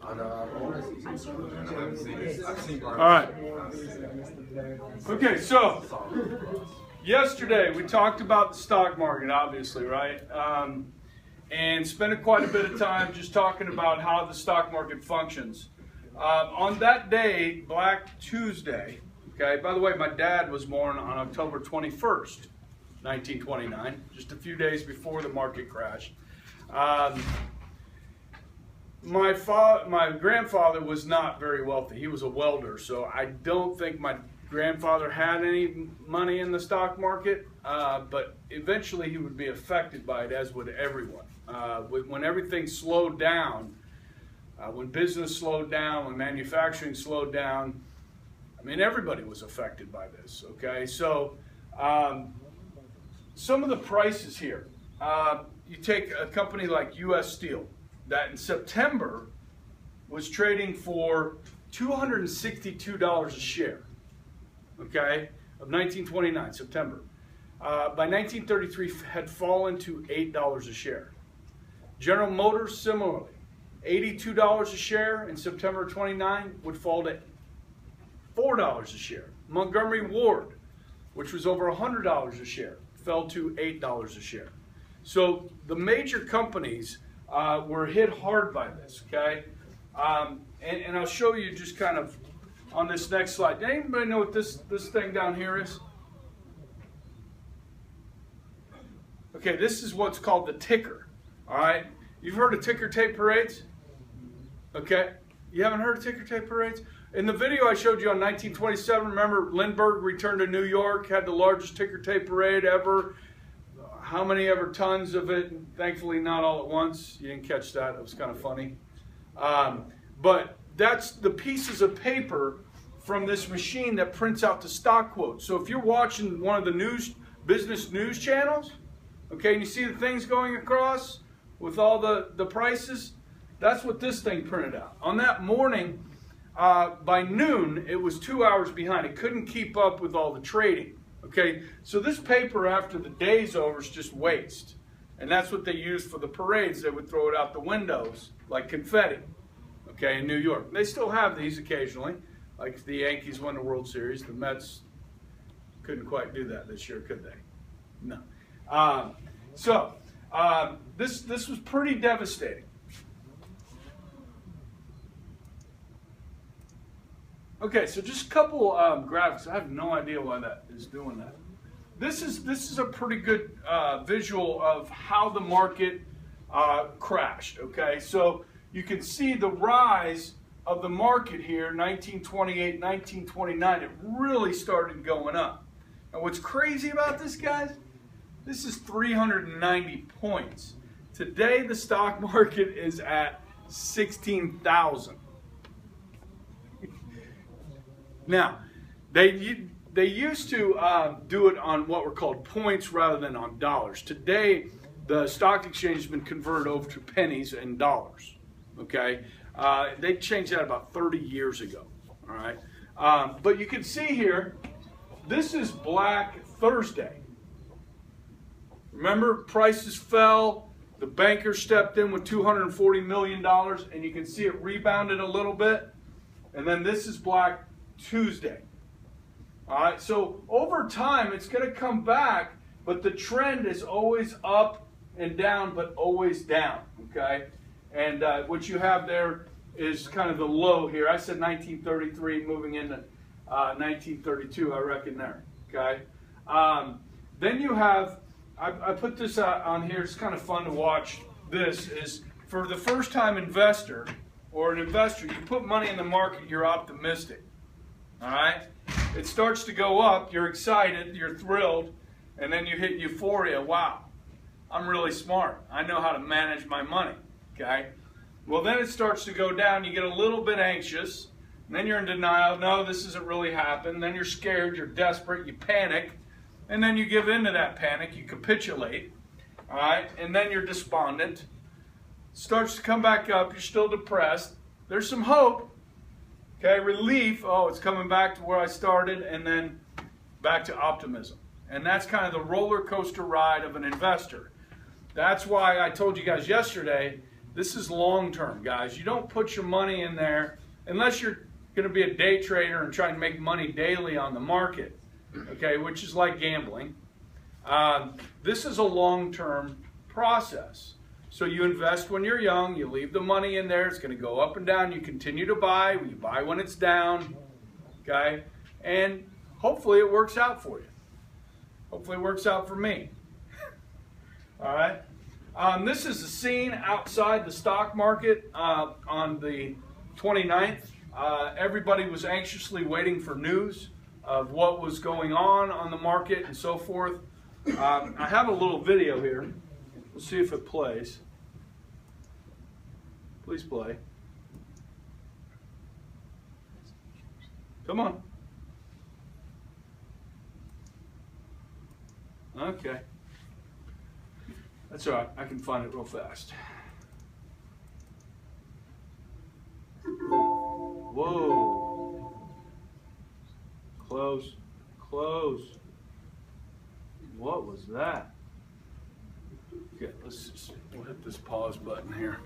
All right. Okay, so yesterday we talked about the stock market, obviously, right? And spent quite a bit of time just talking about how the stock market functions. On that day, Black Tuesday, okay, by the way, my dad was born on October 21st, 1929, just a few days before the market crashed. My grandfather was not very wealthy. He was a welder, so I don't think my grandfather had any money in the stock market, but eventually he would be affected by it, as would everyone. When everything slowed down, when business slowed down, when manufacturing slowed down, I mean, everybody was affected by this, okay? So some of the prices here, you take a company like U.S. Steel, that in September was trading for $262 a share, okay, of 1929, September. By 1933, had fallen to $8 a share. General Motors, similarly, $82 a share in September 29 would fall to $4 a share. Montgomery Ward, which was over $100 a share, fell to $8 a share. So the major companies were hit hard by this, okay? And I'll show you just kind of on this next slide. Does anybody know what this thing down here is? Okay, this is what's called the ticker, all right? You've heard of ticker tape parades? Okay, you haven't heard of ticker tape parades? In the video I showed you on 1927, remember Lindbergh returned to New York, had the largest ticker tape parade ever. How many ever tons of it? Thankfully not all at once. You didn't catch that. It was kind of funny. But that's the pieces of paper from this machine that prints out the stock quotes. So if you're watching one of the business news channels, okay, and you see the things going across with all the prices, that's what this thing printed out. On that morning, by noon, it was 2 hours behind. It couldn't keep up with all the trading. Okay, so this paper after the day's over is just waste. And that's what they used for the parades. They would throw it out the windows like confetti, okay, in New York. They still have these occasionally, like the Yankees won the World Series. The Mets couldn't quite do that this year, could they? No. This was pretty devastating. Okay, so just a couple graphics. I have no idea why that is doing that. This is a pretty good visual of how the market crashed. Okay, so you can see the rise of the market here, 1928, 1929. It really started going up. And what's crazy about this, guys? This is 390 points. Today, the stock market is at 16,000. Now, they used to do it on what were called points rather than on dollars. Today, the stock exchange has been converted over to pennies and dollars. Okay, they changed that about 30 years ago. All right, but you can see here, this is Black Thursday. Remember, prices fell. The banker stepped in with $240 million, and you can see it rebounded a little bit. And then this is Black Tuesday. All right, so over time it's going to come back, but the trend is always up and down, but always down. Okay, and what you have there is kind of the low here. I said 1933, moving into 1932, I reckon there. Okay, then you have, I put this on here. It's kind of fun to watch. This is for the first time investor or an investor. You put money in the market, you're optimistic. All right, it starts to go up, you're excited, you're thrilled, and then you hit euphoria. Wow, I'm really smart. I know how to manage my money, okay? Well, then it starts to go down, you get a little bit anxious, and then you're in denial. No, this isn't really happening. Then you're scared, you're desperate, you panic, and then you give in to that panic, you capitulate, all right? And then you're despondent. Starts to come back up, you're still depressed. There's some hope. Okay, relief, oh, it's coming back to where I started, and then back to optimism. And that's kind of the roller coaster ride of an investor. That's why I told you guys yesterday This is long-term, guys. You don't put your money in there unless you're going to be a day trader and try and make money daily on the market, okay, which is like gambling. This is a long-term process. So you invest when you're young, you leave the money in there, it's going to go up and down, you continue to buy, you buy when it's down, okay, and hopefully it works out for you. Hopefully it works out for me. All right. This is the scene outside the stock market on the 29th. Everybody was anxiously waiting for news of what was going on the market and so forth. I have a little video here. We'll see if it plays. Please play. Come on. Okay. That's all right. I can find it real fast. Whoa. Close. Close. What was that? Okay, we'll hit this pause button here.